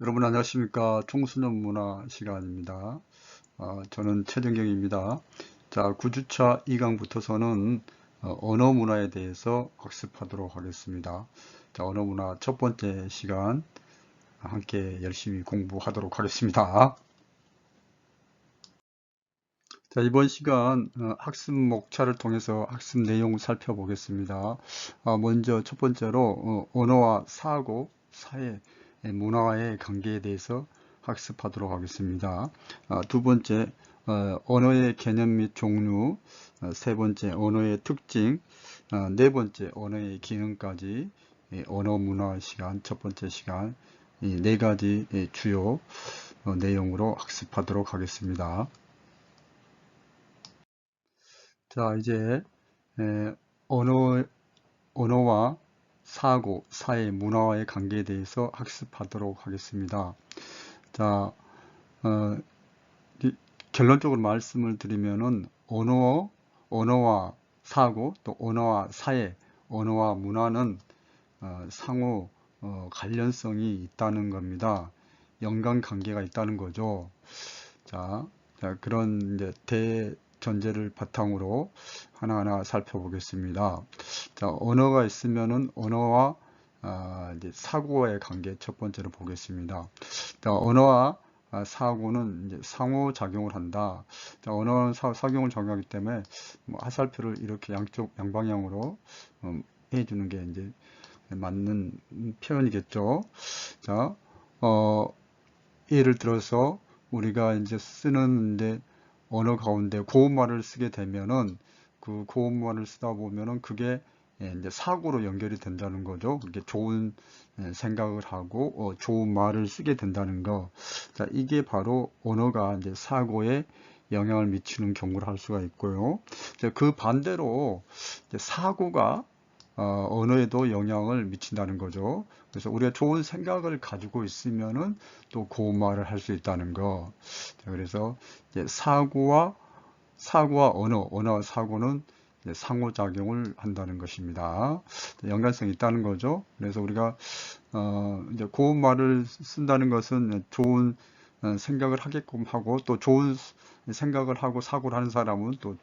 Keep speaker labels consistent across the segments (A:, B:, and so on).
A: 여러분 안녕하십니까. 청소년 문화 시간입니다. 저는 최정경입니다. 자, 9주차 2강부터서는 언어 문화에 대해서 학습하도록 하겠습니다. 자, 언어 문화 첫 번째 시간 함께 열심히 공부하도록 하겠습니다. 자, 이번 시간 학습 목차를 통해서 학습 내용을 살펴보겠습니다. 먼저 첫 번째로 언어와 사고, 사회, 문화와의 관계에 대해서 학습하도록 하겠습니다. 두 번째, 언어의 개념 및 종류, 세 번째, 언어의 특징, 네 번째, 언어의 기능까지 언어 문화 시간, 첫 번째 시간, 이 네 가지 주요 내용으로 학습하도록 하겠습니다. 자, 이제 에, 언어, 언어와 사고, 사회, 문화와의 관계에 대해서 학습하도록 하겠습니다. 자, 어, 결론적으로 말씀을 드리면은 언어와 사고, 또 언어와 사회, 언어와 문화는 상호 관련성이 있다는 겁니다. 연관관계가 있다는 거죠. 자, 그런 이제 대전제를 바탕으로 하나하나 살펴보겠습니다. 자, 언어가 있으면은 언어와 이제 사고의 관계 첫 번째로 보겠습니다. 자, 언어와 사고는 이제 상호작용을 한다. 자, 언어는 사용을 작용하기 때문에 뭐 화살표를 이렇게 양방향으로 해주는 게 이제 맞는 표현이겠죠. 자, 어, 예를 들어서 우리가 이제 쓰는 이제 언어 가운데 고운말을 쓰게 되면은 그 고운말을 쓰다 보면은 그게 이제 사고로 연결이 된다는 거죠. 이게 좋은 생각을 하고 좋은 말을 쓰게 된다는 거. 자, 이게 바로 언어가 이제 사고에 영향을 미치는 경우를 할 수가 있고요. 그 반대로 이제 사고가 언어에도 영향을 미친다는 거죠. 그래서 우리가 좋은 생각을 가지고 있으면은 또 고운 말을 할 수 있다는 거. 자, 그래서 이제 사고와 언어와 사고는 이제 상호작용을 한다는 것입니다. 연관성이 있다는 거죠. 그래서 우리가 이제 고운 말을 쓴다는 것은 좋은 생각을 하게끔 하고 또 좋은 생각을 하고 사고를 하는 사람은 또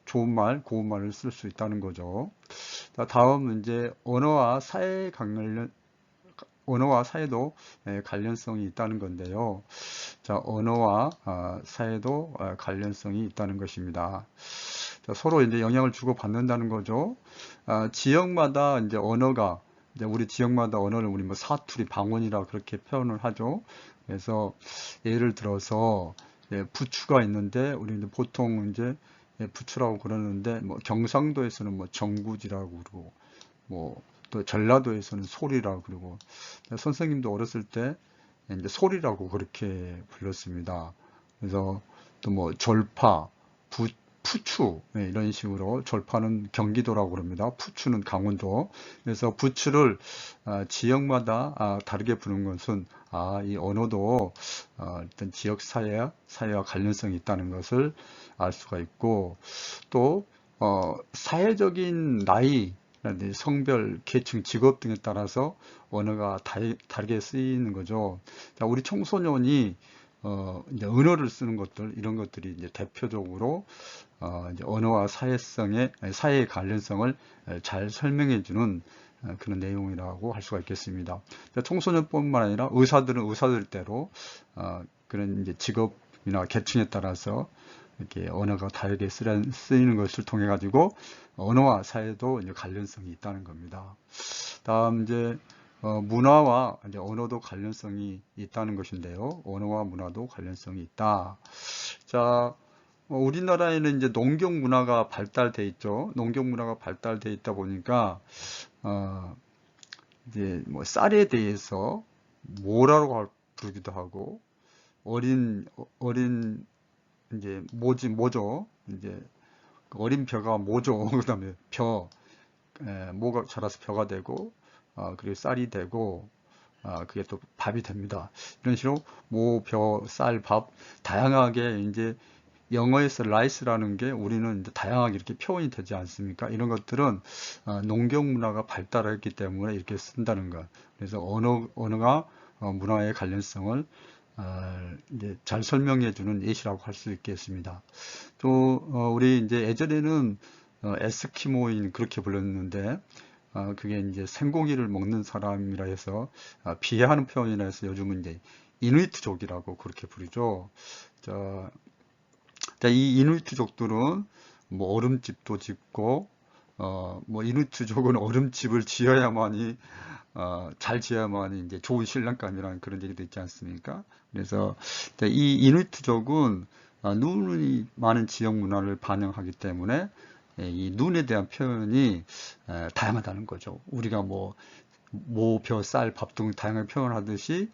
A: 좋은 말, 고운 말을 쓸 수 있다는 거죠. 자, 다음 이제 언어와 사회도 관련성이 있다는 건데요. 자, 언어와 사회도 관련성이 있다는 것입니다. 자, 서로 이제 영향을 주고 받는다는 거죠. 지역마다 이제 언어가 이제 우리 지역마다 언어를 우리 뭐 사투리, 방언이라 그렇게 표현을 하죠. 그래서 예를 들어서 부추가 있는데 우리는 보통 이제 부추라고 그러는데 뭐 경상도에서는 뭐 정구지라고 그러고 뭐 또 전라도에서는 소리라고 그러고 선생님도 어렸을 때 이제 소리라고 그렇게 불렀습니다. 그래서 또 뭐 절파, 푸추 이런 식으로 절파는 경기도라고 그럽니다. 푸추는 강원도. 그래서 부추를 지역마다 다르게 부르는 것은 이 언어도 어떤 지역 사회와 관련성이 있다는 것을 알 수가 있고 또 사회적인 나이, 성별, 계층, 직업 등에 따라서 언어가 다르게 쓰이는 거죠. 자, 우리 청소년이 이제 언어를 쓰는 것들 이런 것들이 이제 대표적으로 이제 언어와 사회의 관련성을 잘 설명해주는 그런 내용이라고 할 수가 있겠습니다. 청소년뿐만 아니라 의사들은 의사들대로 그런 이제 직업이나 계층에 따라서 이렇게 언어가 다르게 쓰이는 것을 통해 가지고 언어와 사회도 이제 관련성이 있다는 겁니다. 다음 이제 문화와 이제 언어도 관련성이 있다는 것인데요. 언어와 문화도 관련성이 있다. 자, 우리나라에는 이제 농경 문화가 발달돼 있죠. 농경 문화가 발달돼 있다 보니까 어, 이제 뭐 쌀에 대해서 모라고 부르기도 하고 어린 이제 모죠. 이제 어린 벼가 모죠. 그다음에 모가 자라서 벼가 되고 그리고 쌀이 되고 그게 또 밥이 됩니다. 이런 식으로 모, 벼, 쌀, 밥 다양하게 이제 영어에서 라이스라는 게 우리는 이제 다양하게 이렇게 표현이 되지 않습니까? 이런 것들은 농경 문화가 발달했기 때문에 이렇게 쓴다는 것. 그래서 언어가 문화의 관련성을 이제 잘 설명해 주는 예시라고 할 수 있겠습니다. 또 우리 이제 예전에는 에스키모인 그렇게 불렀는데 그게 이제 생고기를 먹는 사람이라 해서 비하하는 표현이라 해서 요즘은 이제 이누이트족이라고 그렇게 부르죠. 자, 이 이누이트족들은 뭐 얼음집도 짓고 뭐 이누이트족은 얼음집을 지어야만이 잘 지어야만이 이제 좋은 신랑감이라는 그런 얘기도 있지 않습니까? 그래서 이 이누이트족은 눈이 많은 지역 문화를 반영하기 때문에 이 눈에 대한 표현이 다양하다는 거죠. 우리가 뭐 모, 벼, 쌀, 밥 등 다양하게 표현하듯이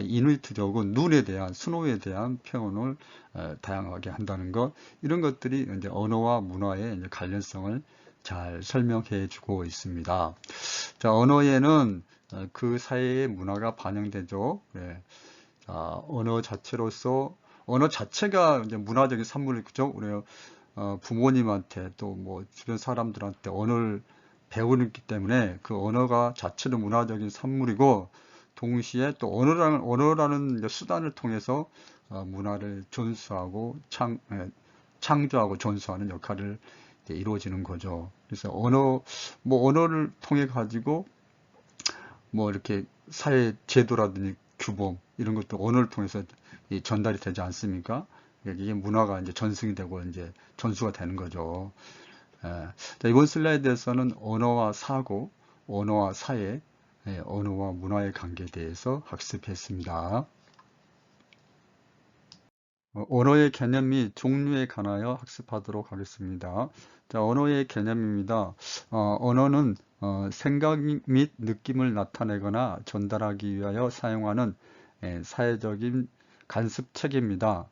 A: 이누이트족은 눈에 대한 스노우에 대한 표현을 다양하게 한다는 것, 이런 것들이 이제 언어와 문화의 이제 관련성을 잘 설명해 주고 있습니다. 자, 언어에는 그 사회의 문화가 반영되죠. 네. 자, 언어 자체가 이제 문화적인 산물이죠. 우리 부모님한테 또 뭐 주변 사람들한테 언어를 배우기 때문에 그 언어가 자체도 문화적인 산물이고, 동시에 또 언어라는 수단을 통해서 문화를 전수하고 창조하고 전수하는 역할을 이루어지는 거죠. 그래서 언어를 통해 가지고 뭐 이렇게 사회 제도라든지 규범 이런 것도 언어를 통해서 전달이 되지 않습니까? 이게 문화가 이제 전승이 되고 이제 전수가 되는 거죠. 자, 이번 슬라이드에서는 언어와 사고, 언어와 사회, 언어와 문화의 관계에 대해서 학습했습니다. 언어의 개념 및 종류에 관하여 학습하도록 하겠습니다. 자, 언어의 개념입니다. 언어는 생각 및 느낌을 나타내거나 전달하기 위하여 사용하는 사회적인 간습 체계입니다.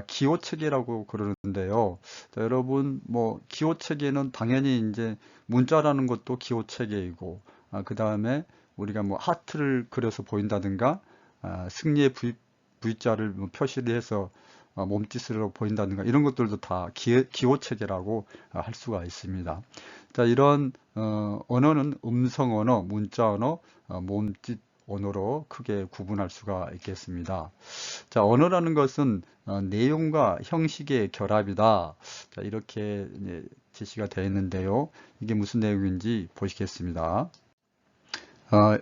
A: 기호 체계라고 그러는데요. 자, 여러분, 뭐 기호 체계는 당연히 이제 문자라는 것도 기호 체계이고, 그 다음에 우리가 뭐 하트를 그려서 보인다든가, 승리의 V자를 뭐 표시를 해서 몸짓으로 보인다든가 이런 것들도 다 기호 체계라고 할 수가 있습니다. 자, 이런 언어는 음성 언어, 문자 언어, 몸짓 언어로 크게 구분할 수가 있겠습니다. 자, 언어라는 것은 내용과 형식의 결합이다. 자, 이렇게 제시가 되어 있는데요. 이게 무슨 내용인지 보시겠습니다.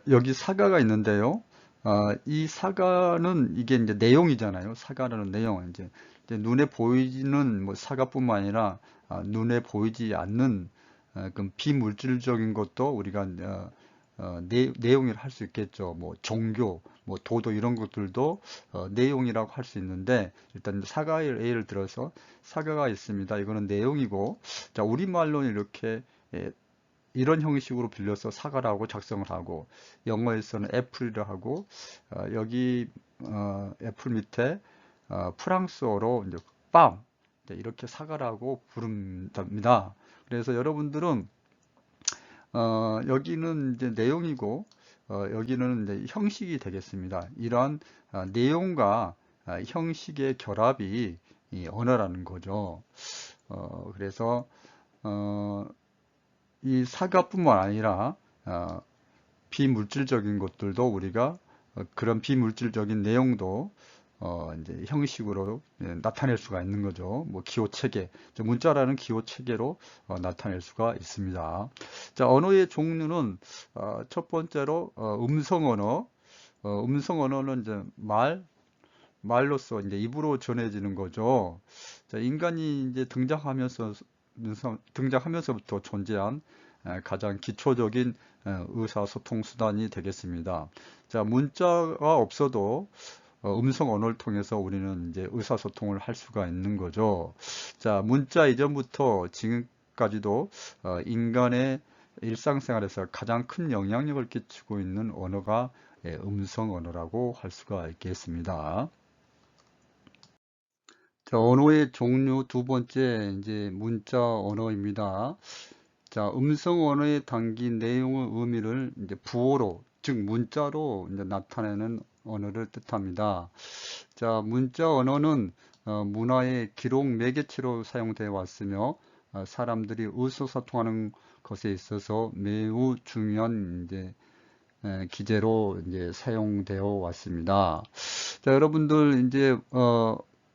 A: 여기 사과가 있는데요. 이 사과는 이게 이제 내용이잖아요. 사과라는 내용은 이제 눈에 보이는 뭐 사과뿐만 아니라 눈에 보이지 않는 그 비물질적인 것도 우리가 내용이라 할 수 있겠죠. 뭐 종교, 뭐 도도 이런 것들도 내용이라고 할 수 있는데, 일단 사과의 예를 들어서 사과가 있습니다. 이거는 내용이고, 자, 우리말로는 이렇게 이런 형식으로 빌려서 사과라고 작성을 하고, 영어에서는 애플이라 하고, 여기 애플 밑에 프랑스어로 이제 빵, 이렇게 사과라고 부릅니다. 그래서 여러분들은 여기는 이제 내용이고, 여기는 이제 형식이 되겠습니다. 이러한 내용과 형식의 결합이 이 언어라는 거죠. 그래서 이 사과뿐만 아니라 비물질적인 것들도 우리가 그런 비물질적인 내용도 이제 형식으로 나타낼 수가 있는 거죠. 뭐 기호 체계, 문자라는 기호 체계로 나타낼 수가 있습니다. 자, 언어의 종류는 첫 번째로 음성 언어. 음성 언어는 이제 말로써 이제 입으로 전해지는 거죠. 자, 인간이 이제 등장하면서부터 존재한 가장 기초적인 의사소통 수단이 되겠습니다. 자, 문자가 없어도 음성 언어를 통해서 우리는 이제 의사소통을 할 수가 있는 거죠. 자, 문자 이전부터 지금까지도 인간의 일상생활에서 가장 큰 영향력을 끼치고 있는 언어가 음성 언어라고 할 수가 있겠습니다. 자, 언어의 종류 두 번째, 이제 문자 언어입니다. 자, 음성 언어에 담긴 내용의 의미를 이제 부호로, 즉 문자로 이제 나타내는 언어를 뜻합니다. 자, 문자 언어는 문화의 기록 매개체로 사용되어 왔으며, 사람들이 의사소통하는 것에 있어서 매우 중요한 이제 기재로 이제 사용되어 왔습니다. 자, 여러분들 이제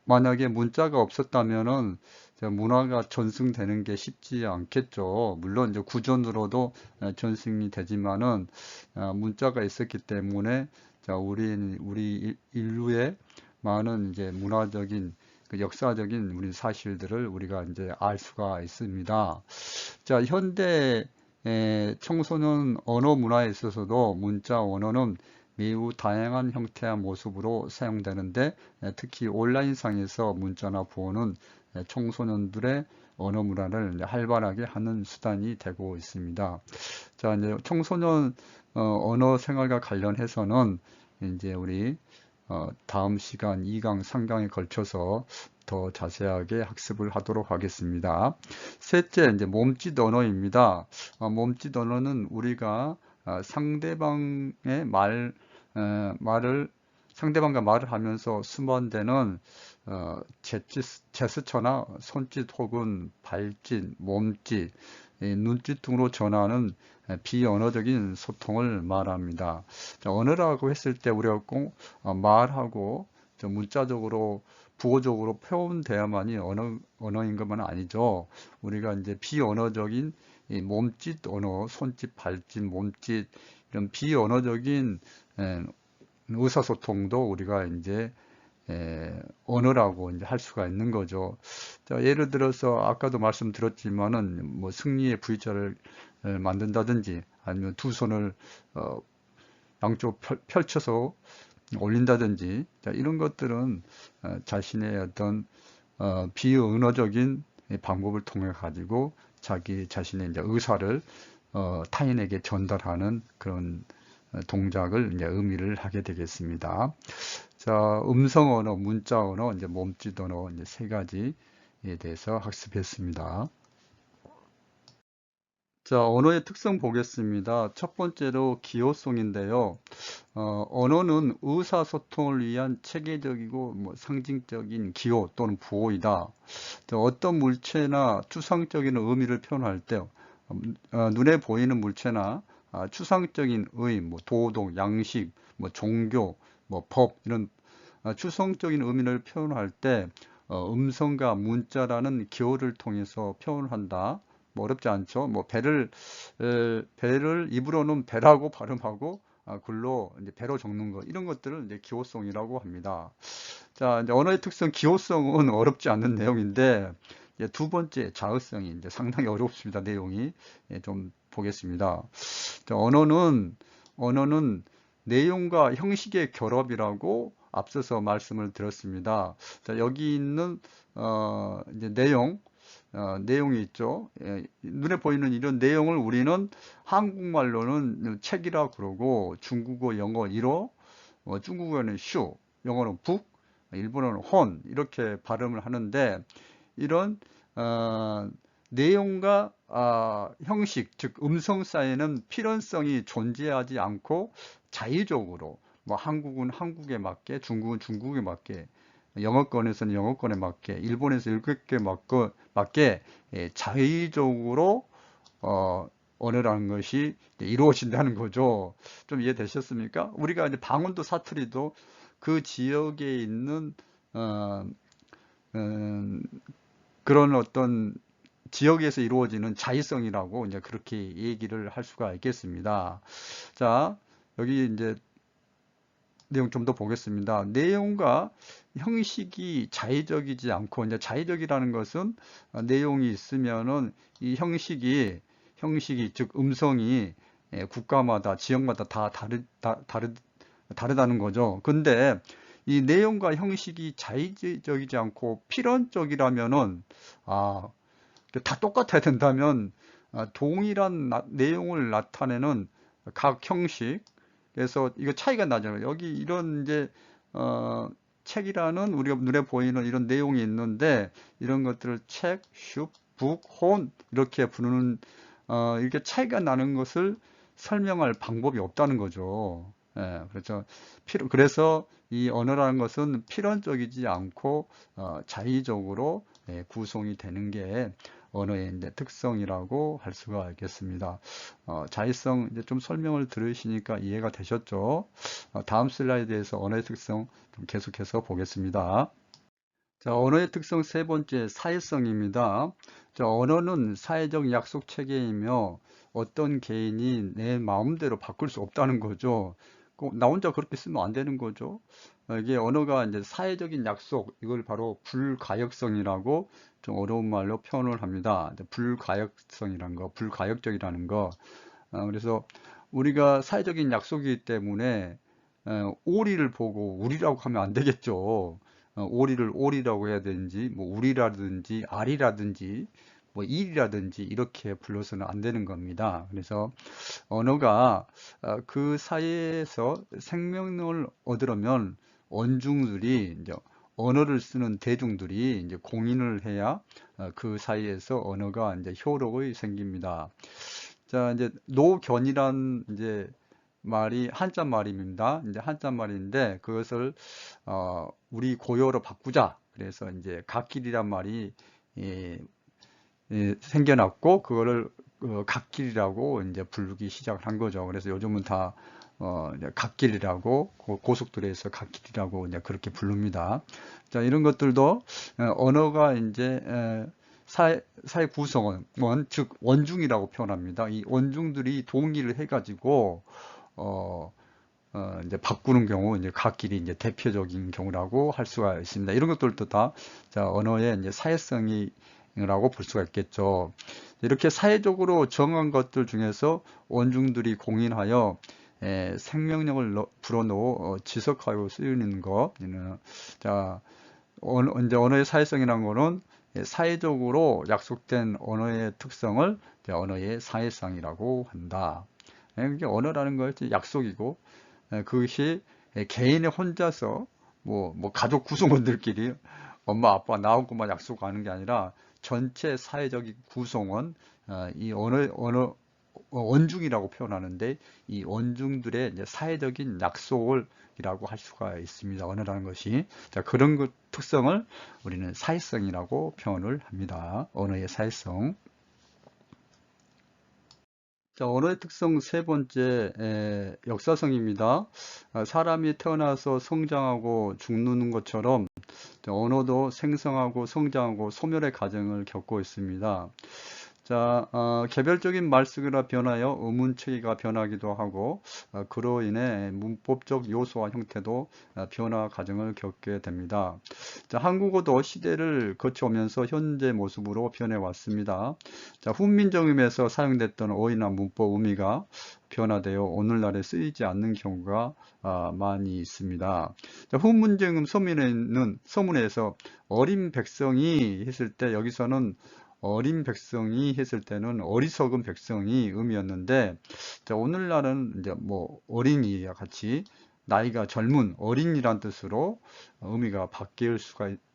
A: 만약에 문자가 없었다면은 문화가 전승되는 게 쉽지 않겠죠. 물론 이제 구전으로도 전승이 되지만은 문자가 있었기 때문에 자, 우리 인류의 많은 이제 문화적인 그 역사적인 우리 사실들을 우리가 이제 알 수가 있습니다. 자, 현대 청소년 언어 문화에 있어서도 문자 언어는 매우 다양한 형태와 모습으로 사용되는데 특히 온라인상에서 문자나 보어는 청소년들의 언어 문화를 활발하게 하는 수단이 되고 있습니다. 자, 이제 청소년 언어 생활과 관련해서는 이제 우리 다음 시간 2강, 3강에 걸쳐서 더 자세하게 학습을 하도록 하겠습니다. 셋째, 이제 몸짓 언어입니다. 몸짓 언어는 우리가 상대방의 상대방과 말을 하면서 수반되는 제스처나 손짓 혹은 발짓, 몸짓, 눈짓 등으로 전하는 비언어적인 소통을 말합니다. 자, 언어라고 했을 때 우리가 꼭 말하고 문자적으로 부호적으로 표현돼야만이 언어인 것만 아니죠. 우리가 이제 비언어적인 이 몸짓 언어, 손짓, 발짓, 몸짓 이런 비언어적인 의사소통도 우리가 이제 언어라고 이제 할 수가 있는 거죠. 자, 예를 들어서 아까도 말씀드렸지만은 뭐 승리의 V자를 만든다든지 아니면 두 손을 양쪽 펼쳐서 올린다든지 자, 이런 것들은 자신의 어떤 비언어적인 방법을 통해 가지고 자기 자신의 이제 의사를 타인에게 전달하는 그런 동작을 이제 의미를 하게 되겠습니다. 자, 음성 언어, 문자 언어, 이제 몸짓 언어 이제 세 가지에 대해서 학습했습니다. 자, 언어의 특성 보겠습니다. 첫 번째로 기호성인데요. 언어는 의사소통을 위한 체계적이고 상징적인 기호 또는 부호이다. 어떤 물체나 추상적인 의미를 표현할 때 눈에 보이는 물체나 추상적인 의, 도덕, 양식, 종교, 법 이런 추상적인 의미를 표현할 때 음성과 문자라는 기호를 통해서 표현을 한다. 어렵지 않죠. 배를 입으로는 배라고 발음하고 글로 이제 배로 적는 것 이런 것들을 이제 기호성이라고 합니다. 자, 이제 언어의 특성 기호성은 어렵지 않는 내용인데 이제 두 번째 자의성이 이제 상당히 어렵습니다. 내용이 좀 보겠습니다. 자, 언어는 내용과 형식의 결합이라고 앞서서 말씀을 드렸습니다. 자, 여기 있는 이제 내용이 있죠. 눈에 보이는 이런 내용을 우리는 한국말로는 책이라 그러고 중국어, 영어 이로, 중국어는 슈, 영어는 북, 일본어는 혼 이렇게 발음을 하는데 이런 내용과 형식, 즉 음성 사이에는 필연성이 존재하지 않고 자의적으로 한국은 한국에 맞게, 중국은 중국에 맞게, 영어권에서는 영어권에 맞게, 일본에서 일본에 맞게 자의적으로 언어라는 것이 이루어진다는 거죠. 좀 이해되셨습니까? 우리가 이제 방언도 사투리도 그 지역에 있는 어, 음, 그런 어떤 지역에서 이루어지는 자의성이라고 이제 그렇게 얘기를 할 수가 있겠습니다. 자, 여기 이제 내용 좀 더 보겠습니다. 내용과 형식이 자의적이지 않고 이제 자의적이라는 것은 내용이 있으면은 이 형식이 즉 음성이 국가마다 지역마다 다 다르다는 거죠. 근데 이 내용과 형식이 자의적이지 않고 필연적이라면은 아, 다 똑같아야 된다면 동일한 내용을 나타내는 각 형식 그래서 이거 차이가 나잖아요. 여기 이런 이제 책이라는 우리가 눈에 보이는 이런 내용이 있는데 이런 것들을 책, 슈, 북, 혼 이렇게 부르는 이렇게 차이가 나는 것을 설명할 방법이 없다는 거죠. 예, 그래서 이 언어라는 것은 필연적이지 않고 자의적으로 구성이 되는 게 언어의 이제 특성이라고 할 수가 있겠습니다. 자의성 이제 좀 설명을 들으시니까 이해가 되셨죠? 다음 슬라이드에서 언어의 특성 좀 계속해서 보겠습니다. 자, 언어의 특성 세 번째, 사회성입니다. 자, 언어는 사회적 약속 체계이며 어떤 개인이 내 마음대로 바꿀 수 없다는 거죠. 나 혼자 그렇게 쓰면 안 되는 거죠. 이게 언어가 이제 사회적인 약속, 이걸 바로 불가역성이라고 좀 어려운 말로 표현을 합니다. 불가역성이라는 거, 불가역적이라는 거. 그래서 우리가 사회적인 약속이기 때문에 오리를 보고 우리라고 하면 안 되겠죠. 오리를 오리라고 해야 되는지, 뭐 우리라든지 아리라든지, 뭐 일이라든지 이렇게 불러서는 안 되는 겁니다. 그래서 언어가 그 사이에서 생명력을 얻으려면 원중들이 이제 언어를 쓰는 대중들이 이제 공인을 해야 그 사이에서 언어가 이제 효력이 생깁니다. 자, 이제 노견이란 이제 말이 한자 말입니다. 이제 한자 말인데 그것을 우리 고유어로 바꾸자. 그래서 이제 갓길이란 말이 예, 생겨났고 그거를 갓길이라고 이제 부르기 시작을 한 거죠. 그래서 요즘은 다 이제 갓길이라고 고속도로에서 갓길이라고 이제 그렇게 부릅니다. 자, 이런 것들도 언어가 이제 사회 구성원, 즉 원중이라고 표현합니다. 이 원중들이 동의를 해가지고 이제 바꾸는 경우, 이제 갓길이 이제 대표적인 경우라고 할 수가 있습니다. 이런 것들도 다 자, 언어의 이제 사회성이라고 볼 수가 있겠죠. 이렇게 사회적으로 정한 것들 중에서 원중들이 공인하여 생명력을 불어넣어 지속하고 쓰이는 것. 자, 이제 언어의 사회성이라는 거는 사회적으로 약속된 언어의 특성을 언어의 사회성이라고 한다. 이게 언어라는 것이 약속이고 그것이 개인의 혼자서 뭐 가족 구성원들끼리 엄마 아빠 나하고만 약속하는 게 아니라 전체 사회적인 구성원 이 언어 원중이라고 표현하는데 이 원중들의 이제 사회적인 약속이라고 할 수가 있습니다. 언어라는 것이 자 그런 그 특성을 우리는 사회성이라고 표현을 합니다. 언어의 사회성. 자, 언어의 특성 세 번째, 역사성입니다. 사람이 태어나서 성장하고 죽는 것처럼 언어도 생성하고 성장하고 소멸의 과정을 겪고 있습니다. 자, 개별적인 말쓰기가 변하여 의문체계가 변하기도 하고 그로 인해 문법적 요소와 형태도 변화 과정을 겪게 됩니다. 자, 한국어도 시대를 거쳐오면서 현재 모습으로 변해왔습니다. 자, 훈민정음에서 사용됐던 어휘나 문법 의미가 변화되어 오늘날에 쓰이지 않는 경우가 많이 있습니다. 자, 훈민정음 서문에서 어린 백성이 했을 때 여기서는 어린 백성이 했을 때는 어리석은 백성이 의미였는데 자, 오늘날은 이제 뭐 어린이와 같이 나이가 젊은 어린이란 뜻으로 의미가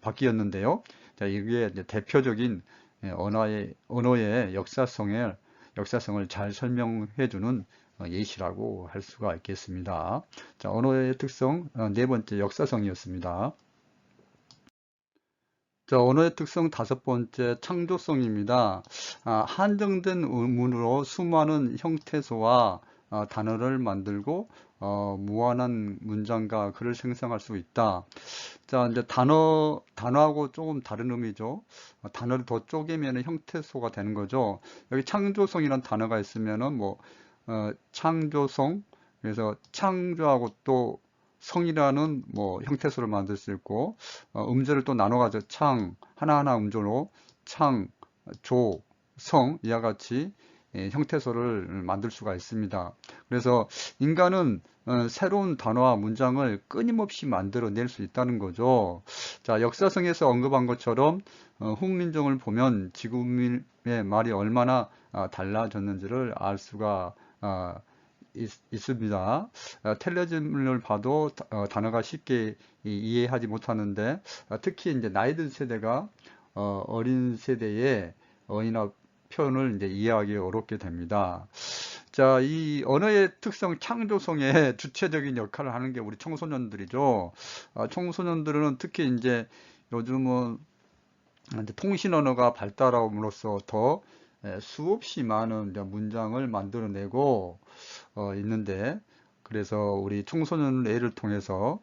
A: 바뀌었는데요. 자, 이게 이제 대표적인 언어의 역사성을 잘 설명해주는 예시라고 할 수가 있겠습니다. 자, 언어의 특성 네 번째 역사성이었습니다. 자, 언어의 특성 다섯 번째 창조성입니다. 한정된 의문으로 수많은 형태소와 단어를 만들고 무한한 문장과 글을 생성할 수 있다. 자, 이제 단어하고 조금 다른 의미죠. 단어를 더 쪼개면 형태소가 되는 거죠. 여기 창조성이라는 단어가 있으면은 창조성, 그래서 창조하고 또 성이라는 뭐 형태소를 만들 수 있고 음절을 또 나눠가지고 하나하나 음절로 창, 조, 성 이와 같이 형태소를 만들 수가 있습니다. 그래서 인간은 새로운 단어와 문장을 끊임없이 만들어낼 수 있다는 거죠. 자, 역사성에서 언급한 것처럼 훈민정음을 보면 지금의 말이 얼마나 달라졌는지를 알 수가 있습니다. 텔레비전을 봐도 단어가 쉽게 이해하지 못하는데 특히 이제 나이 든 세대가 어린 세대의 어휘나 표현을 이제 이해하기 어렵게 됩니다. 자, 이 언어의 특성 창조성의 주체적인 역할을 하는 게 우리 청소년들이죠. 청소년들은 특히 이제 요즘은 이제 통신 언어가 발달함으로써 더 수없이 많은 이제 문장을 만들어내고 있는데, 그래서 우리 청소년 A를 통해서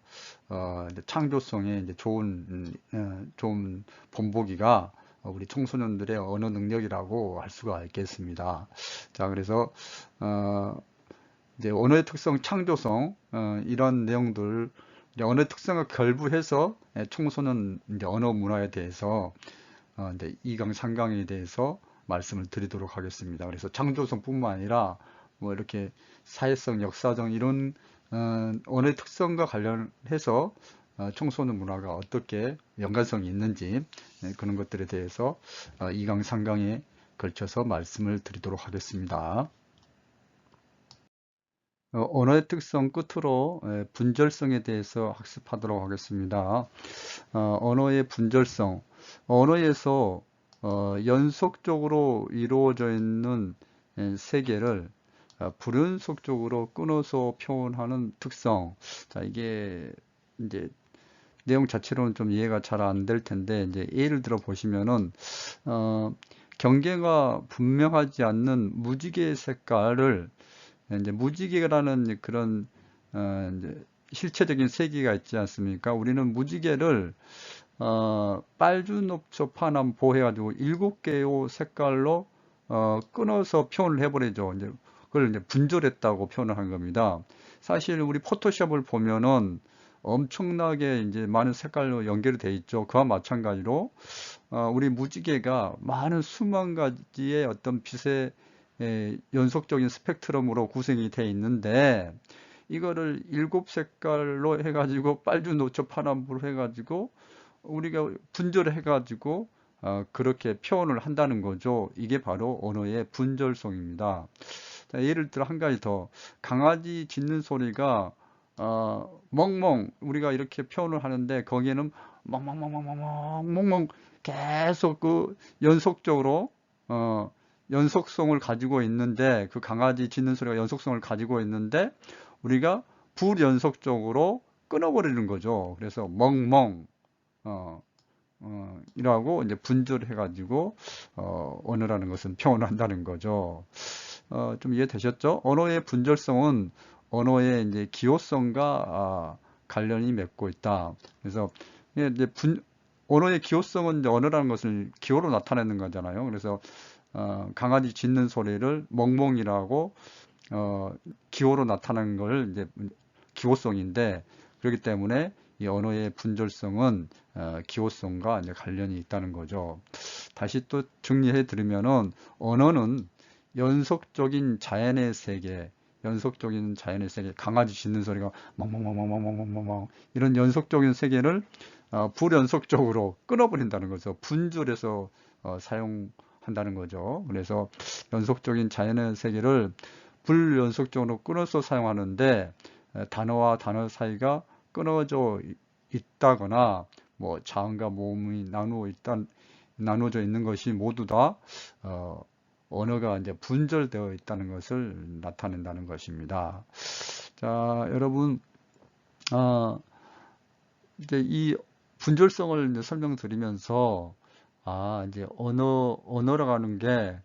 A: 이제 창조성에 이제 좋은 본보기가 우리 청소년들의 언어 능력이라고 할 수가 있겠습니다. 자, 그래서 이제 언어의 특성, 창조성 이런 내용들, 이제 언어의 특성을 결부해서 청소년 이제 언어 문화에 대해서 이제 2강, 3강에 대해서 말씀을 드리도록 하겠습니다. 그래서 창조성뿐만 아니라 뭐 이렇게 사회성, 역사적 이런 언어의 특성과 관련해서 청소년 문화가 어떻게 연관성이 있는지 그런 것들에 대해서 2강, 3강에 걸쳐서 말씀을 드리도록 하겠습니다. 언어의 특성 끝으로 분절성에 대해서 학습하도록 하겠습니다. 언어의 분절성, 언어에서 연속적으로 이루어져 있는 세계를 불연속적으로 끊어서 표현하는 특성. 자, 이게 이제 내용 자체로는 좀 이해가 잘 안 될 텐데, 이제 예를 들어 보시면은 경계가 분명하지 않는 무지개 색깔을, 이제 무지개라는 그런 이제 실체적인 세계가 있지 않습니까? 우리는 무지개를 빨주노초 파남보해가지고 7개의 색깔로 끊어서 표현을 해버리죠. 이제 그걸 이제 분절했다고 표현을 한 겁니다. 사실 우리 포토샵을 보면은 엄청나게 이제 많은 색깔로 연결이 되어 있죠. 그와 마찬가지로 우리 무지개가 많은 수만 가지의 어떤 빛의 연속적인 스펙트럼으로 구성이 되어 있는데, 이거를 7색깔로 해가지고 빨주노초 파남보로 해가지고 우리가 분절을 해가지고 그렇게 표현을 한다는 거죠. 이게 바로 언어의 분절성입니다. 자, 예를 들어 한 가지 더, 강아지 짖는 소리가 멍멍, 우리가 이렇게 표현을 하는데 거기에는 멍멍멍멍멍멍멍 계속 그 연속적으로 연속성을 가지고 있는데, 그 강아지 짖는 소리가 연속성을 가지고 있는데 우리가 불연속적으로 끊어버리는 거죠. 그래서 멍멍 이라고 이제 분절해가지고 언어라는 것은 표현을 한다는 거죠. 좀 이해되셨죠? 언어의 분절성은 언어의 이제 기호성과 관련이 맺고 있다. 그래서 이제 언어의 기호성은 이제 언어라는 것을 기호로 나타내는 거잖아요. 그래서 강아지 짖는 소리를 멍멍이라고 기호로 나타나는 걸 이제 기호성인데, 그렇기 때문에 이 언어의 분절성은 기호성과 이제 관련이 있다는 거죠. 다시 또 정리해 드리면은, 언어는 연속적인 자연의 세계, 강아지 짖는 소리가 멍멍멍멍멍멍멍멍 이런 연속적인 세계를 불연속적으로 끊어버린다는 거죠. 분절해서 사용한다는 거죠. 그래서 연속적인 자연의 세계를 불연속적으로 끊어서 사용하는데, 단어와 단어 사이가 끊어져 있다거나 뭐 자음과 모음이 나누어져 있는 것이 모두 다 언어가 이제 분절되어 있다는 것을 나타낸다는 것입니다. 자, 여러분, 이제 이 분절성을 이제 설명드리면서, 이제 언어라고 하는 게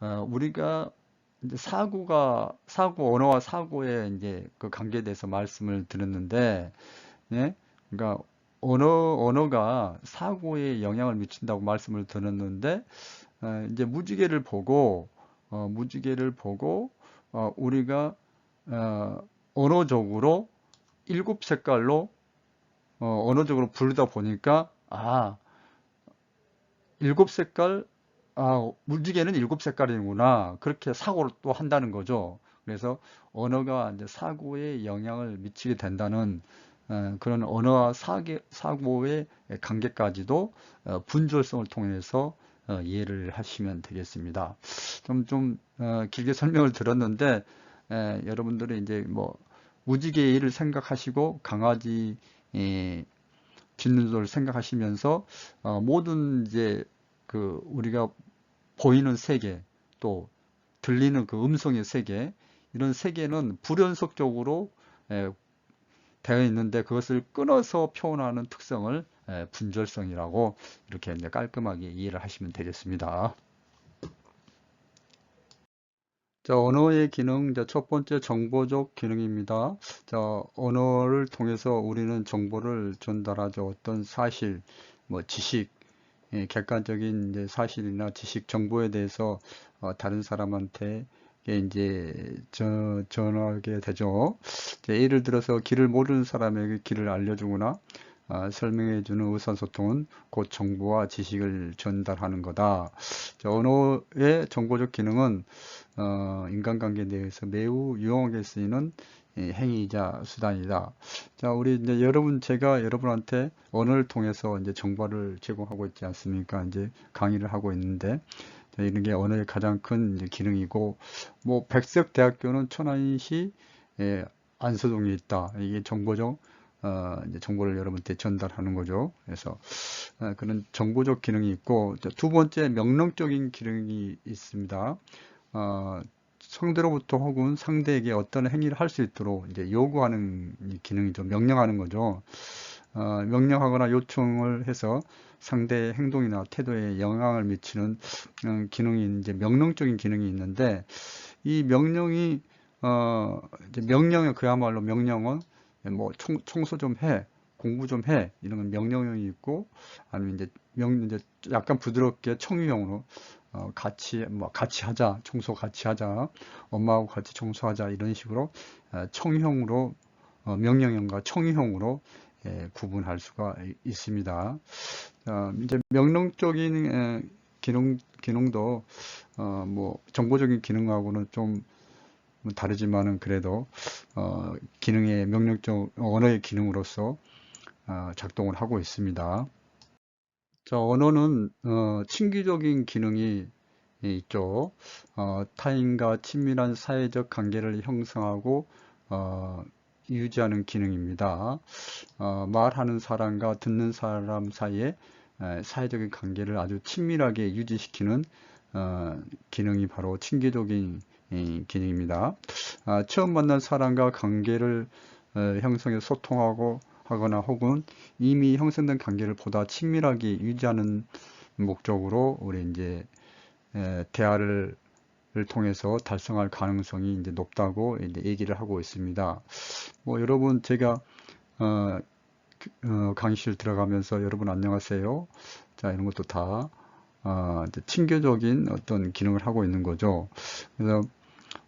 A: 우리가 이제 언어와 사고의 이제 그 관계에 대해서 말씀을 드렸는데, 예? 그러니까 언어가 사고에 영향을 미친다고 말씀을 드렸는데, 이제 무지개를 보고 우리가 언어적으로 7색깔로 언어적으로 부르다 보니까, 7색깔, 무지개는 7색깔이구나, 그렇게 사고를 또 한다는 거죠. 그래서 언어가 이제 사고에 영향을 미치게 된다는 그런 언어와 사고의 관계까지도 분절성을 통해서 이해를 하시면 되겠습니다. 좀 길게 설명을 들었는데, 여러분들이 이제 뭐 무지개를 생각하시고 강아지 짖는 소리를 생각하시면서 모든 이제 그 우리가 보이는 세계, 또 들리는 그 음성의 세계, 이런 세계는 불연속적으로 되어 있는데 그것을 끊어서 표현하는 특성을 분절성이라고 이렇게 이제 깔끔하게 이해를 하시면 되겠습니다. 자, 언어의 기능, 자, 첫 번째 정보적 기능입니다. 자, 언어를 통해서 우리는 정보를 전달하죠. 어떤 사실, 뭐 지식, 객관적인 이제 사실이나 지식 정보에 대해서 다른 사람한테 이제 전하게 되죠. 예를 들어서 길을 모르는 사람에게 길을 알려주거나 설명해주는 의사소통은 곧 정보와 지식을 전달하는 거다. 자, 언어의 정보적 기능은 인간관계 내에서 매우 유용하게 쓰이는 행위이자 수단이다. 자, 우리 이제 제가 여러분한테 언어를 통해서 이제 정보를 제공하고 있지 않습니까? 이제 강의를 하고 있는데, 자, 이런 게 언어의 가장 큰 이제 기능이고, 뭐, 백석대학교는 천안시 안서동에 있다. 이게 정보적, 이제 정보를 여러분한테 전달하는 거죠. 그래서, 그런 정보적 기능이 있고, 두 번째 명령적인 기능이 있습니다. 상대로부터 혹은 상대에게 어떤 행위를 할 수 있도록 이제 요구하는 이 기능이죠. 명령하는 거죠. 명령하거나 요청을 해서 상대의 행동이나 태도에 영향을 미치는 기능이 이제 명령적인 기능이 있는데 이 명령이 이제 명령은 그야말로 명령은 뭐 청소 좀 해, 공부 좀 해 이런 건 명령형이 있고 아니면 이제 약간 부드럽게 청유형으로 같이 하자, 청소 같이 하자, 엄마하고 같이 청소하자 이런 식으로 청형으로 명령형과 청유형으로 구분할 수가 있습니다. 이제 명령적인 기능도 뭐 정보적인 기능하고는 좀 다르지만은 그래도 기능의 명령적 언어의 기능으로서 작동을 하고 있습니다. 자, 언어는 친기적인 기능이 있죠. 타인과 친밀한 사회적 관계를 형성하고 유지하는 기능입니다. 말하는 사람과 듣는 사람 사이에 사회적인 관계를 아주 친밀하게 유지시키는 기능이 바로 친기적인 기능입니다. 처음 만난 사람과 관계를 형성해 소통하고 하거나 혹은 이미 형성된 관계를 보다 친밀하게 유지하는 목적으로 우리 이제 대화를 통해서 달성할 가능성이 이제 높다고 이제 얘기를 하고 있습니다. 뭐 여러분 제가 강의실 들어가면서 여러분 안녕하세요. 자 이런 것도 다 이제 친교적인 어떤 기능을 하고 있는 거죠. 그래서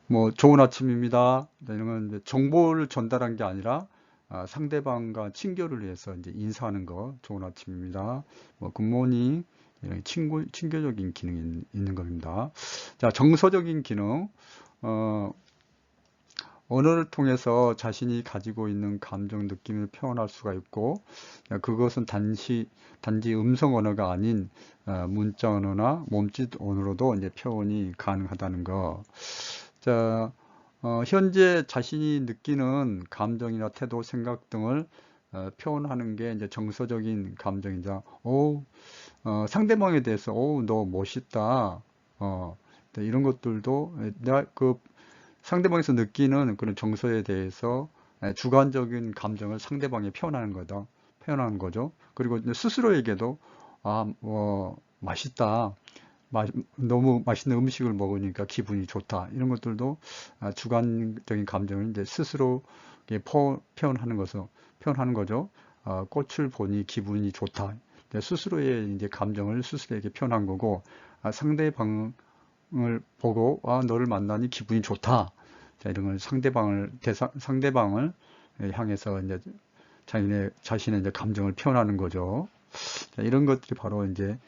A: 뭐 좋은 아침입니다. 이런 건 이제 정보를 전달한 게 아니라 상대방과 친교를 위해서 이제 인사하는 거 좋은 아침입니다. 뭐 굿모닝 이런 친교적인 기능이 있는 겁니다. 자 정서적인 기능 언어를 통해서 자신이 가지고 있는 감정 느낌을 표현할 수가 있고 그것은 단지 음성 언어가 아닌 문자 언어나 몸짓 언어로도 이제 표현이 가능하다는 거. 자, 현재 자신이 느끼는 감정이나 태도, 생각 등을 표현하는 게 이제 정서적인 감정이자, 상대방에 대해서, 너 멋있다. 이런 것들도 내가 그 상대방에서 느끼는 그런 정서에 대해서 주관적인 감정을 상대방에 표현하는 거죠. 그리고 스스로에게도, 맛있다. 너무 맛있는 음식을 먹으니까 기분이 좋다. 이런 것들도 주관적인 감정을 이제 스스로 표현하는 거죠. 꽃을 보니 기분이 좋다. 스스로의 이제 감정을 스스로에게 표현한 거고, 상대방을 보고, 너를 만나니 기분이 좋다. 자, 이런 걸 상대방을 향해서 이제 자신의 이제 감정을 표현하는 거죠. 자, 이런 것들이 바로 이제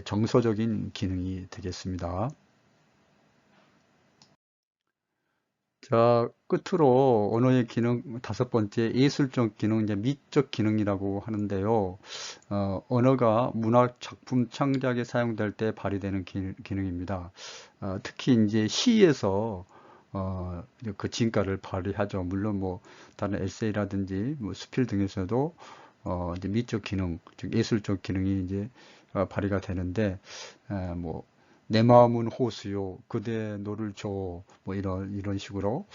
A: 정서적인 기능이 되겠습니다. 자, 끝으로 언어의 기능 다섯 번째 예술적 기능, 이제 미적 기능이라고 하는데요. 언어가 문학 작품 창작에 사용될 때 발휘되는 기능입니다. 특히 이제 시에서 그 진가를 발휘하죠. 물론 뭐 다른 에세이라든지 뭐 수필 등에서도 이제 미적 기능, 즉 예술적 기능이 이제 발휘가 되는데 뭐 내 마음은 호수요, 그대 너를 줘, 뭐 이런 식으로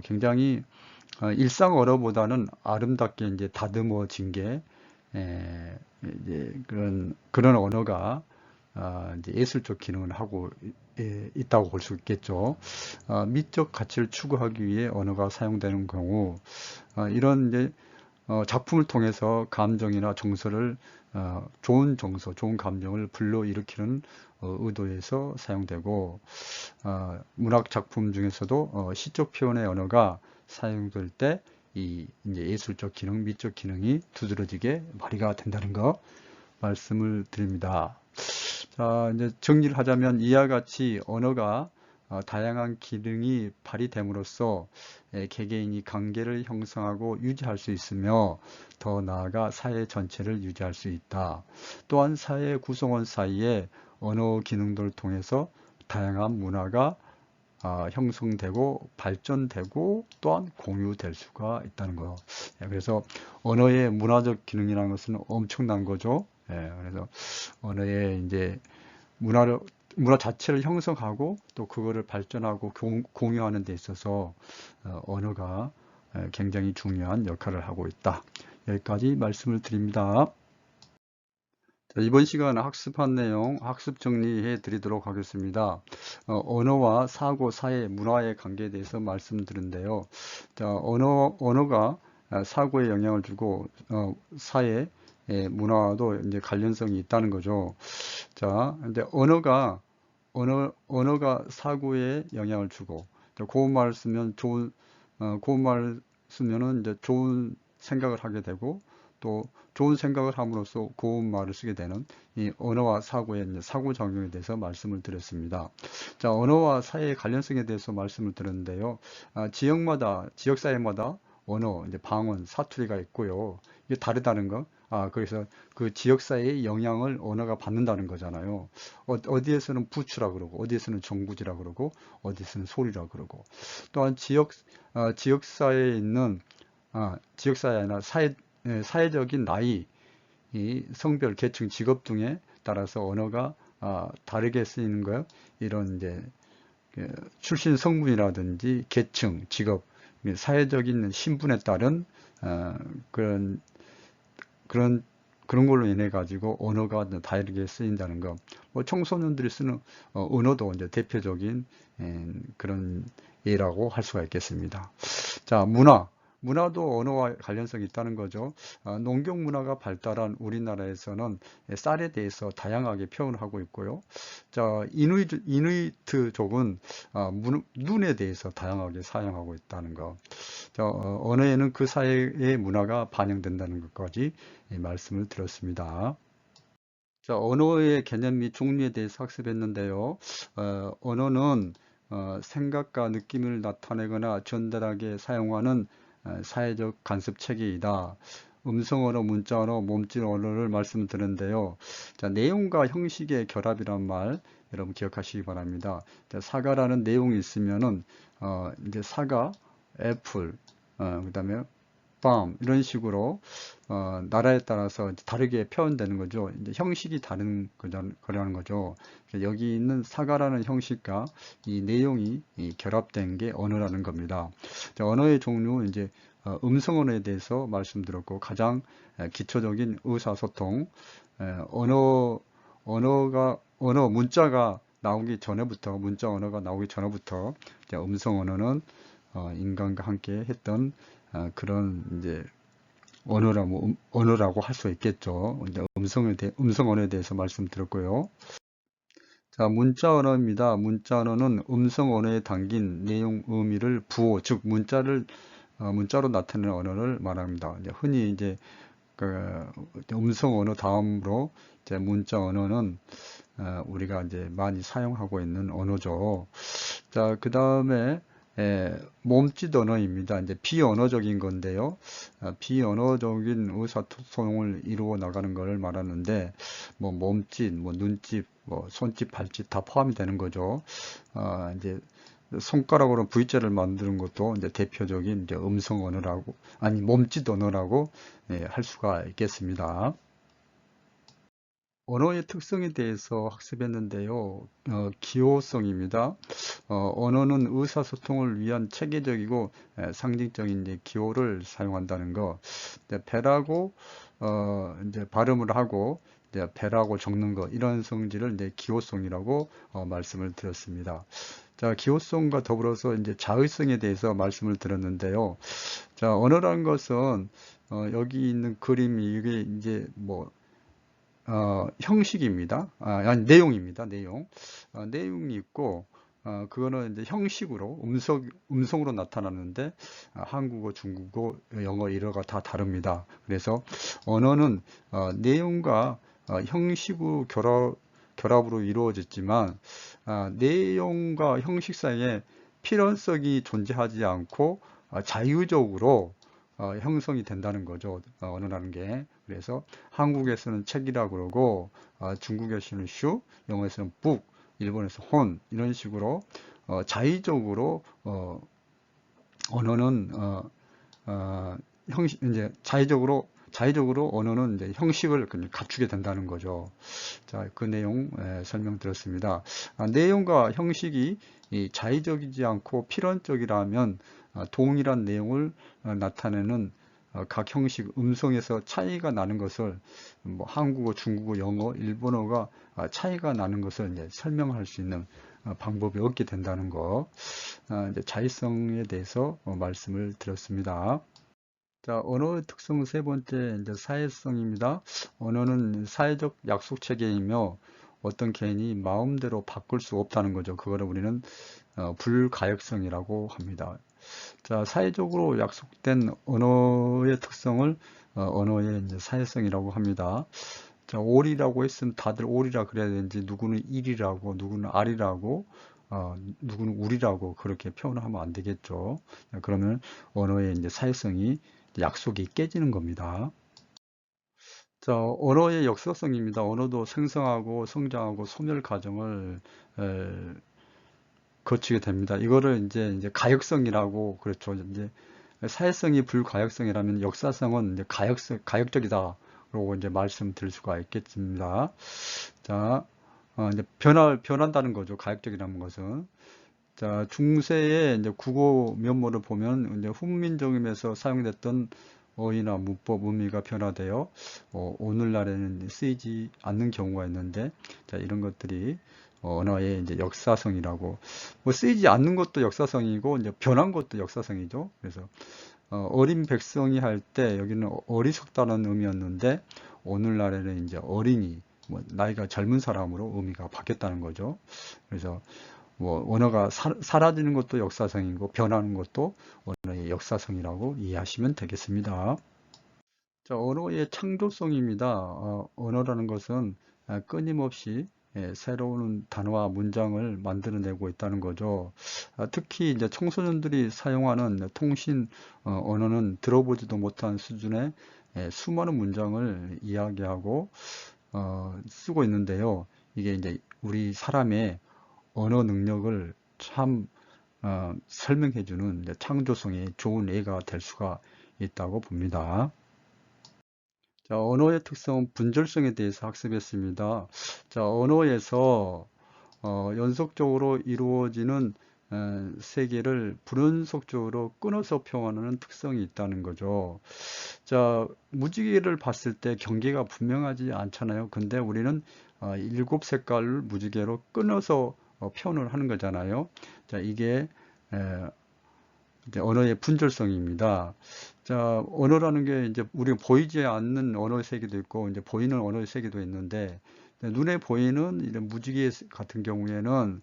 A: 굉장히 일상 언어보다는 아름답게 이제 다듬어진 게 이제 그런 언어가 이제 예술적 기능을 하고 있다고 볼 수 있겠죠. 미적 가치를 추구하기 위해 언어가 사용되는 경우 이런 이제 작품을 통해서 감정이나 정서를 좋은 정서, 좋은 감정을 불러일으키는 의도에서 사용되고 문학 작품 중에서도 시적 표현의 언어가 사용될 때 이 이제 예술적 기능, 미적 기능이 두드러지게 발휘가 된다는 거 말씀을 드립니다. 자, 이제 정리를 하자면 이와 같이 언어가 다양한 기능이 발휘됨으로써 개개인이 관계를 형성하고 유지할 수 있으며 더 나아가 사회 전체를 유지할 수 있다. 또한 사회 구성원 사이에 언어 기능들을 통해서 다양한 문화가 형성되고 발전되고 또한 공유될 수가 있다는 거. 그래서 언어의 문화적 기능이라는 것은 엄청난 거죠. 그래서 언어의 이제 문화 자체를 형성하고 또 그거를 발전하고 공유하는 데 있어서 언어가 굉장히 중요한 역할을 하고 있다. 여기까지 말씀을 드립니다. 자, 이번 시간 학습한 내용 학습 정리해 드리도록 하겠습니다. 언어와 사고, 사회, 문화의 관계에 대해서 말씀드린데요. 자, 언어가 사고에 영향을 주고 사회, 문화도 이제 관련성이 있다는 거죠. 자, 근데 언어가 사고에 영향을 주고 고운 말을 쓰면 고운 말을 쓰면은 이제 좋은 생각을 하게 되고 또 좋은 생각을 함으로써 고운 말을 쓰게 되는 이 언어와 사고의 상호작용에 대해서 말씀을 드렸습니다. 자, 언어와 사회의 관련성에 대해서 말씀을 드렸는데요. 지역사회마다 언어, 이제 방언, 사투리가 있고요. 이게 다르다는 거. 그래서 그 지역사회의 영향을 언어가 받는다는 거잖아요. 어디에서는 부추라 그러고, 어디에서는 정구지라 그러고, 어디에서는 소리라 그러고. 또한 지역사회에 있는, 지역사회 아니라 사회적인 나이, 이 성별, 계층, 직업 등에 따라서 언어가 다르게 쓰이는 거예요. 이런 이제 출신 성분이라든지 계층, 직업, 사회적인 신분에 따른 그런 걸로 인해 가지고 언어가 다르게 쓰인다는 거. 청소년들이 쓰는 언어도 이제 대표적인 그런 예라고 할 수가 있겠습니다. 자, 문화도 언어와 관련성이 있다는 거죠. 농경 문화가 발달한 우리나라에서는 쌀에 대해서 다양하게 표현을 하고 있고요. 자, 이누이트족은 눈에 대해서 다양하게 사용하고 있다는 거. 자, 언어에는 그 사회의 문화가 반영된다는 것까지 말씀을 드렸습니다. 자, 언어의 개념 및 종류에 대해서 학습했는데요. 언어는 생각과 느낌을 나타내거나 전달하게 사용하는 사회적 간섭 체계이다. 음성언어, 문자언어, 몸짓 언어를 말씀드렸는데요. 자, 내용과 형식의 결합이란 말 여러분 기억하시기 바랍니다. 자, 사과라는 내용이 있으면은 이제 사과, 애플, 그다음에 밤 이런 식으로 나라에 따라서 다르게 표현되는 거죠. 이제 형식이 다른 거라는 거죠. 여기 있는 사과라는 형식과 이 내용이 결합된 게 언어라는 겁니다. 자, 언어의 종류 이제 음성 언어에 대해서 말씀드렸고 가장 기초적인 의사소통 문자가 나오기 전에부터 문자 언어가 나오기 전에부터 음성 언어는 인간과 함께 했던 그런 이제 언어라고 할 수 있겠죠. 이제 음성 언어에 대해서 말씀드렸고요. 자, 문자 언어입니다. 문자 언어는 음성 언어에 담긴 내용, 의미를 부호, 즉 문자로 나타내는 언어를 말합니다. 흔히 이제 그 음성 언어 다음으로 이제 문자 언어는 우리가 이제 많이 사용하고 있는 언어죠. 자, 그 다음에 몸짓 언어입니다. 이제 비언어적인 건데요. 비언어적인 의사소통을 이루어 나가는 것을 말하는데, 몸짓, 눈짓, 손짓, 발짓 다 포함이 되는 거죠. 이제 손가락으로 V자를 만드는 것도 이제 대표적인 이제 음성 언어라고, 몸짓 언어라고 할 수가 있겠습니다. 언어의 특성에 대해서 학습했는데요. 기호성입니다. 언어는 의사소통을 위한 체계적이고 상징적인 이제 기호를 사용한다는 거. 이제 배라고 이제 발음을 하고 이제 배라고 적는 거 이런 성질을 이제 기호성이라고 말씀을 드렸습니다. 자, 기호성과 더불어서 이제 자의성에 대해서 말씀을 드렸는데요. 자, 언어라는 것은 여기 있는 그림이 이게 이제 뭐 형식입니다. 아니, 내용입니다. 내용. 내용이 있고, 그거는 이제 형식으로, 음성으로 나타나는데, 한국어, 중국어, 영어, 일어가 다 다릅니다. 그래서 언어는 내용과 형식으로 결합으로 이루어졌지만, 내용과 형식 사이에 필연성이 존재하지 않고, 자유적으로 형성이 된다는 거죠. 언어라는 게. 그래서 한국에서는 책이라고 그러고 중국에서는 슈, 영어에서는 북, 일본에서 혼 이런 식으로 자의적으로 언어는 형식 이제 자의적으로 언어는 이제 형식을 갖추게 된다는 거죠. 자, 그 내용 설명드렸습니다. 내용과 형식이 자의적이지 않고 필연적이라면 동일한 내용을 나타내는 각 형식 음성에서 차이가 나는 것을 뭐 한국어, 중국어, 영어, 일본어가 차이가 나는 것을 이제 설명할 수 있는 방법이 없게 된다는 거. 이제 자의성에 대해서 말씀을 드렸습니다. 자, 언어의 특성 세 번째, 이제 사회성입니다. 언어는 사회적 약속 체계이며 어떤 개인이 마음대로 바꿀 수 없다는 거죠. 그거를 우리는 불가역성이라고 합니다. 자, 사회적으로 약속된 언어의 특성을 언어의 이제 사회성이라고 합니다. 자, 올이라고 했으면 다들 올이라 그래야 되는지 누구는 일이라고, 누구는 알이라고, 누구는 우리라고 그렇게 표현하면 안 되겠죠. 그러면 언어의 이제 사회성이 약속이 깨지는 겁니다. 자, 언어의 역사성입니다. 언어도 생성하고 성장하고 소멸 과정을 에, 거치게 됩니다. 이거를 이제 가역성이라고 그렇죠. 이제 사회성이 불가역성이라면 역사성은 이제 가역적이다. 라고 이제 말씀드릴 수가 있겠습니다. 자, 이제 변한다는 거죠. 가역적이라는 것은. 자, 중세의 이제 국어 면모를 보면 이제 훈민정음에서 사용됐던 어휘나 문법, 의미가 변화되어 오늘날에는 쓰이지 않는 경우가 있는데, 자, 이런 것들이 언어의 이제 역사성이라고, 뭐 쓰이지 않는 것도 역사성이고 이제 변한 것도 역사성이죠. 그래서 어린 백성이 할 때 여기는 어리석다는 의미였는데 오늘날에는 이제 어린이, 뭐 나이가 젊은 사람으로 의미가 바뀌었다는 거죠. 그래서 뭐 언어가 사라지는 것도 역사성이고 변하는 것도 언어의 역사성이라고 이해하시면 되겠습니다. 자, 언어의 창조성입니다. 언어라는 것은 끊임없이 새로운 단어와 문장을 만들어내고 있다는 거죠. 특히 이제 청소년들이 사용하는 통신 언어는 들어보지도 못한 수준의 수많은 문장을 이야기하고 쓰고 있는데요. 이게 이제 우리 사람의 언어 능력을 참 설명해주는 창조성의 좋은 예가 될 수가 있다고 봅니다. 자, 언어의 특성, 분절성에 대해서 학습했습니다. 자, 언어에서 연속적으로 이루어지는 세계를 불연속적으로 끊어서 표현하는 특성이 있다는 거죠. 자, 무지개를 봤을 때 경계가 분명하지 않잖아요. 근데 우리는 일곱 색깔을 무지개로 끊어서 표현을 하는 거잖아요. 자, 이게 에, 이제 언어의 분절성입니다. 자, 언어라는 게 이제 우리가 보이지 않는 언어의 세계도 있고, 이제 보이는 언어의 세계도 있는데, 눈에 보이는 이런 무지개 같은 경우에는,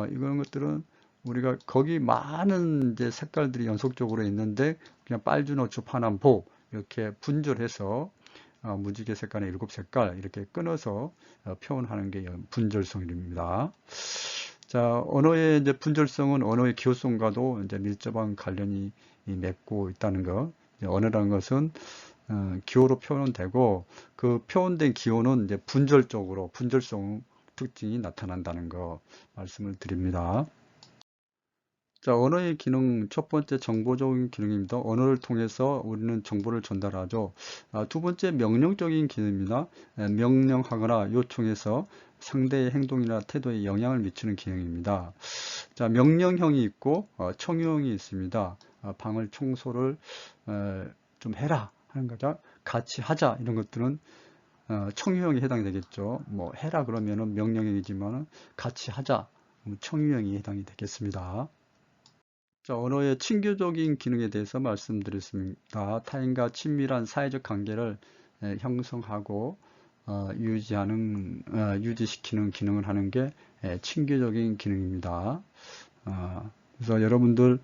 A: 이런 것들은 우리가 거기 많은 이제 색깔들이 연속적으로 있는데, 그냥 빨주노, 주, 파남, 보, 이렇게 분절해서, 무지개 색깔의 일곱 색깔, 이렇게 끊어서 표현하는 게 분절성입니다. 자, 언어의 이제 분절성은 언어의 기호성과도 이제 밀접한 관련이 맺고 있다는 것. 언어라는 것은 기호로 표현되고 그 표현된 기호는 이제 분절적으로 분절성 특징이 나타난다는 거 말씀을 드립니다. 자, 언어의 기능 첫 번째 정보적인 기능입니다. 언어를 통해서 우리는 정보를 전달하죠. 두 번째 명령적인 기능입니다. 명령하거나 요청해서 상대의 행동이나 태도에 영향을 미치는 기능입니다. 자, 명령형이 있고 청유형이 있습니다. 방을 청소를 좀 해라 하는 거죠. 같이 하자 이런 것들은 청유형에 해당이 되겠죠. 뭐 해라 그러면은 명령형이지만 같이 하자 청유형이 해당이 되겠습니다. 자, 언어의 친교적인 기능에 대해서 말씀드렸습니다. 타인과 친밀한 사회적 관계를 형성하고 유지시키는 기능을 하는 게 친교적인 기능입니다. 그래서 여러분들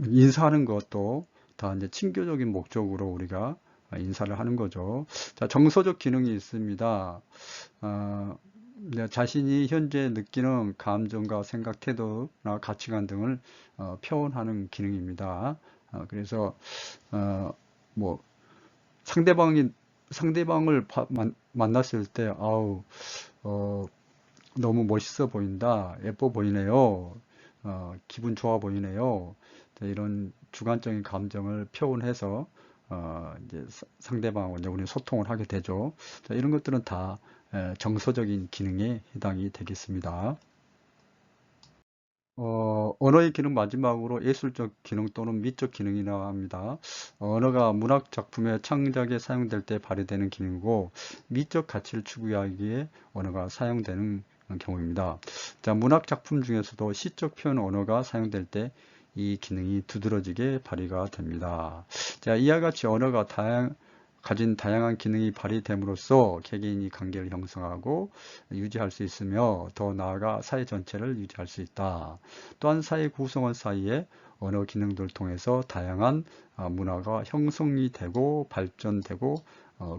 A: 인사하는 것도 다 이제 친교적인 목적으로 우리가 인사를 하는 거죠. 자, 정서적 기능이 있습니다. 자신이 현재 느끼는 감정과 생각, 태도나 가치관 등을 표현하는 기능입니다. 그래서 뭐 상대방을 만났을 때 아우 너무 멋있어 보인다, 예뻐 보이네요, 기분 좋아 보이네요. 자, 이런 주관적인 감정을 표현해서 이제 상대방하고 이제 우리 소통을 하게 되죠. 자, 이런 것들은 다 정서적인 기능에 해당이 되겠습니다. 언어의 기능 마지막으로 예술적 기능 또는 미적 기능이라고 합니다. 언어가 문학 작품의 창작에 사용될 때 발휘되는 기능이고 미적 가치를 추구하기에 언어가 사용되는 경우입니다. 자, 문학 작품 중에서도 시적 표현 언어가 사용될 때 이 기능이 두드러지게 발휘가 됩니다. 자, 이와 같이 언어가 가진 다양한 기능이 발휘됨으로써 개개인이 관계를 형성하고 유지할 수 있으며 더 나아가 사회 전체를 유지할 수 있다. 또한 사회 구성원 사이에 언어 기능들을 통해서 다양한 문화가 형성이 되고 발전되고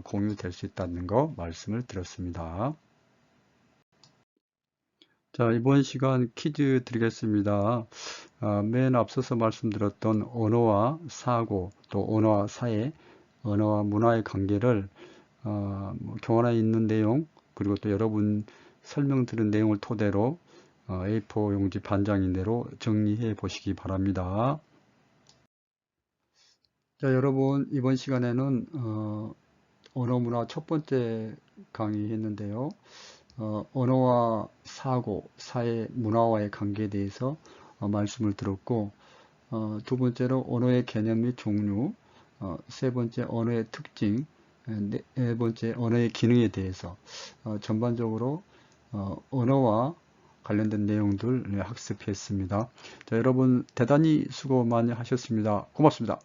A: 공유될 수 있다는 거 말씀을 드렸습니다. 자, 이번 시간 퀴즈 드리겠습니다. 맨 앞서서 말씀드렸던 언어와 사고, 또 언어와 사회, 언어와 문화의 관계를 교환에 있는 내용, 그리고 또 여러분 설명드린 내용을 토대로 A4 용지 반장인대로 정리해 보시기 바랍니다. 자, 여러분 이번 시간에는 언어 문화 첫 번째 강의했는데요. 언어와 사고, 사회, 문화와의 관계에 대해서 말씀을 들었고, 두 번째로 언어의 개념 및 종류, 세 번째 언어의 특징, 네 번째 언어의 기능에 대해서 전반적으로 언어와 관련된 내용들 학습했습니다. 자, 여러분 대단히 수고 많이 하셨습니다. 고맙습니다.